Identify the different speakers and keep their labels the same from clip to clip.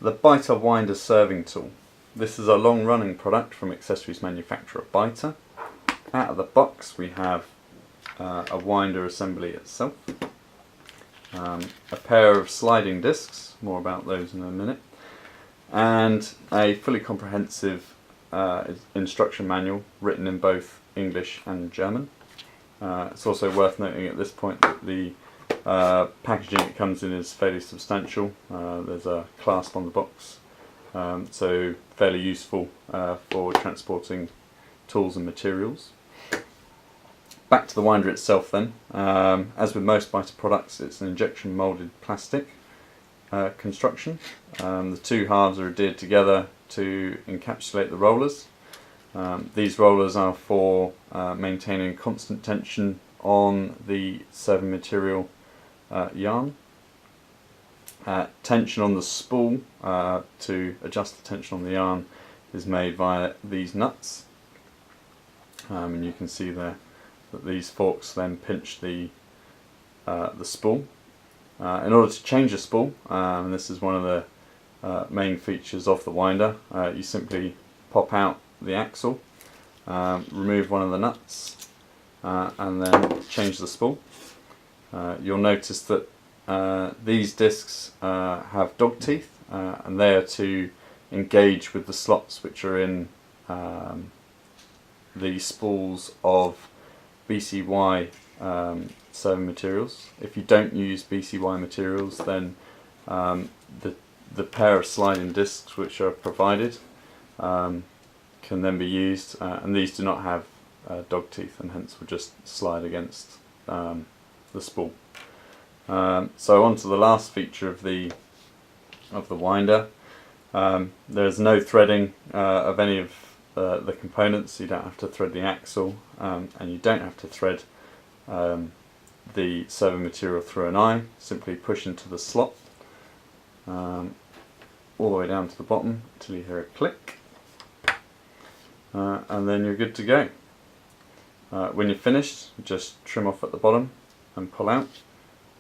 Speaker 1: The Beiter Winder Serving Tool. This is a long-running product from accessories manufacturer Beiter. Out of the box we have a winder assembly itself, a pair of sliding discs, more about those in a minute, and a fully comprehensive instruction manual written in both English and German. It's also worth noting at this point that the packaging it comes in is fairly substantial. There's a clasp on the box, so fairly useful for transporting tools and materials. Back to the winder itself then. As with most Beiter products, it's an injection moulded plastic construction. The two halves are adhered together to encapsulate the rollers. These rollers are for maintaining constant tension on the serving material yarn. Tension on the spool to adjust the tension on the yarn is made via these nuts, and you can see there that these forks then pinch the spool. In order to change the spool, and this is one of the main features of the winder, you simply pop out the axle, remove one of the nuts, and then change the spool. You'll notice that these discs have dog teeth, and they are to engage with the slots which are in the spools of BCY serving materials. If you don't use BCY materials, then the pair of sliding discs which are provided can then be used, and these do not have dog teeth and hence will just slide against the spool. So on to the last feature of the winder. There's no threading of any of the components. You don't have to thread the axle, and you don't have to thread the serving material through an eye. Simply push into the slot all the way down to the bottom until you hear it click, and then you're good to go. When you're finished, just trim off at the bottom and pull out,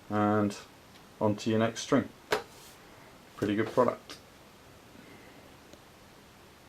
Speaker 1: and onto your next string. Pretty good product.